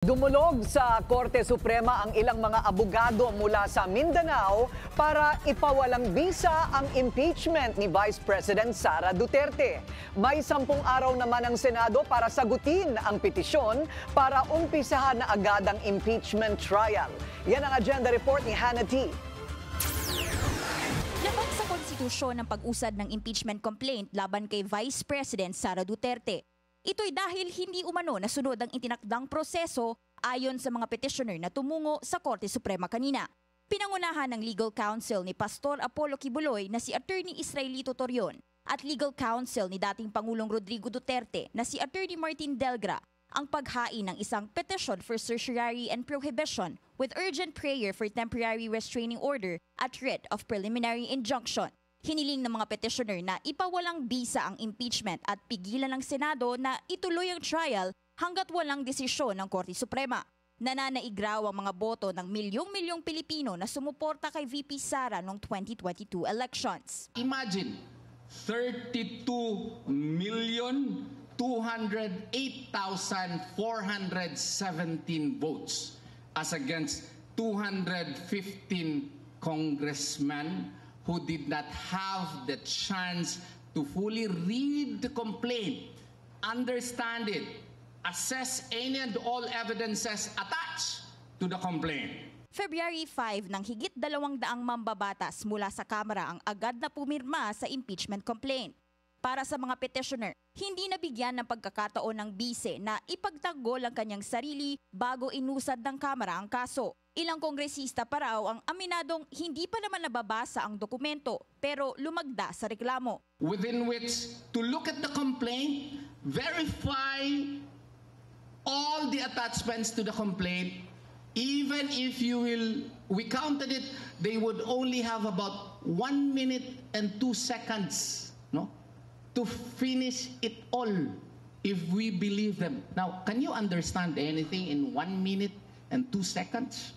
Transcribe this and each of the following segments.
Dumulog sa Korte Suprema ang ilang mga abogado mula sa Mindanao para ipawalang bisa ang impeachment ni Vice President Sara Duterte. May 10 araw naman ang Senado para sagutin ang petisyon para umpisahan na agad ang impeachment trial. Yan ang agenda report ni Hannah T. Labag sa konstitusyon ng pag-usad ng impeachment complaint laban kay Vice President Sara Duterte. Ito'y dahil hindi umano nasunod ang itinakdang proseso ayon sa mga petitioner na tumungo sa Korte Suprema kanina. Pinangunahan ng legal counsel ni Pastor Apollo Kibuloy na si Attorney Israelito Torion at legal counsel ni dating Pangulong Rodrigo Duterte na si Attorney Martin Delgra ang paghain ng isang petition for certiorari and prohibition with urgent prayer for temporary restraining order at writ of preliminary injunction. Hiniling ng mga petitioner na ipawalang bisa ang impeachment at pigilan ng Senado na ituloy ang trial hanggat walang desisyon ng Korte Suprema. Nananaigraw ang mga boto ng milyong-milyong Pilipino na sumuporta kay VP Sara noong 2022 elections. Imagine, 32,208,417 votes as against 215 congressmen who did not have the chance to fully read the complaint, understand it, assess any and all evidences attached to the complaint. February 5 nang higit 200 mambabatas mula sa Kamara ang agad na pumirma sa impeachment complaint. Para sa mga petitioner, hindi nabigyan ng pagkakataon ng bise na ipagtanggol ang kanyang sarili bago inusad ng Kamara ang kaso. Ilang kongresista pa raw ang aminadong hindi pa naman nababasa ang dokumento pero lumagda sa reklamo. Within which to look at the complaint, verify all the attachments to the complaint, even if we counted it, they would only have about 1 minute and 2 seconds, no, to finish it all if we believe them. Now, can you understand anything in 1 minute and 2 seconds?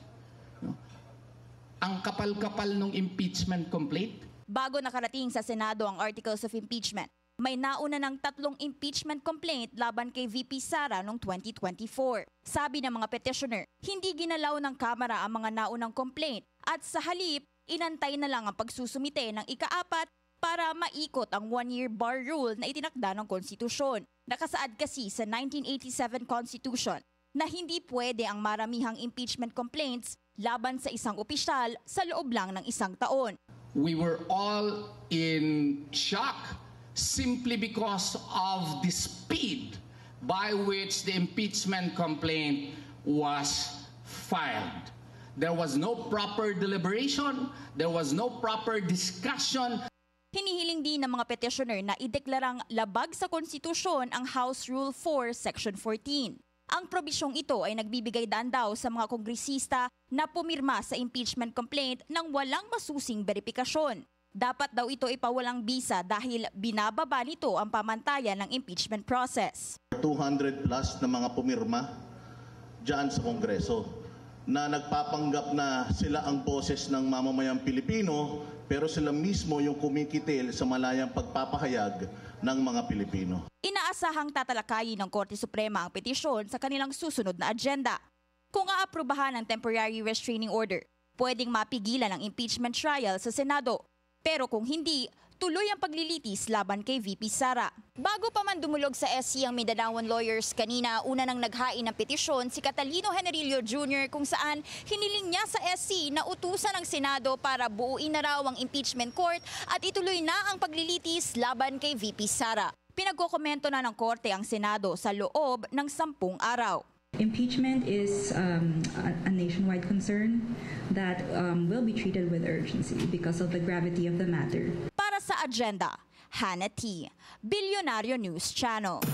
Ang kapal-kapal ng impeachment complaint. Bago nakarating sa Senado ang articles of impeachment, may nauna ng 3 impeachment complaint laban kay VP Sara noong 2024. Sabi ng mga petitioner, hindi ginalaw ng Kamara ang mga naunang complaint at sa halip, inantay na lang ang pagsusumite ng ika-4 para maikot ang 1-year bar rule na itinakda ng konstitusyon. Nakasaad kasi sa 1987 Constitution na hindi pwede ang maramihang impeachment complaints laban sa isang opisyal sa loob lang ng 1 taon. We were all in shock simply because of the speed by which the impeachment complaint was filed. There was no proper deliberation, there was no proper discussion. Hinihiling din ng mga petitioner na ideklarang labag sa konstitusyon ang House Rule 4 Section 14. Ang probisyong ito ay nagbibigay daan daw sa mga kongresista na pumirma sa impeachment complaint nang walang masusing verifikasyon. Dapat daw ito ipawalang bisa dahil binababa nito ang pamantayan ng impeachment process. 200 plus na mga pumirma dyan sa Kongreso na nagpapanggap na sila ang boses ng mamamayang Pilipino pero sila mismo yung kumikitil sa malayang pagpapahayag ng mga Pilipino. Inaasahang tatalakayin ng Korte Suprema ang petisyon sa kanilang susunod na agenda. Kung aaprubahan ang temporary restraining order, pwedeng mapigilan ang impeachment trial sa Senado. Pero kung hindi, tuloy ang paglilitis laban kay VP Sara. Bago pa man dumulog sa SC ang Mindanaoan lawyers kanina, una nang naghain ng petisyon si Catalino Generillo Jr. kung saan hiniling niya sa SC na utusan ng Senado para buuin na raw ang impeachment court at ituloy na ang paglilitis laban kay VP Sara. Pinagkokomento na ng Korte ang Senado sa loob ng 10 araw. Impeachment is a nationwide concern that will be treated with urgency because of the gravity of the matter. Para sa agenda, Hannah T. Bilyonaryo News Channel.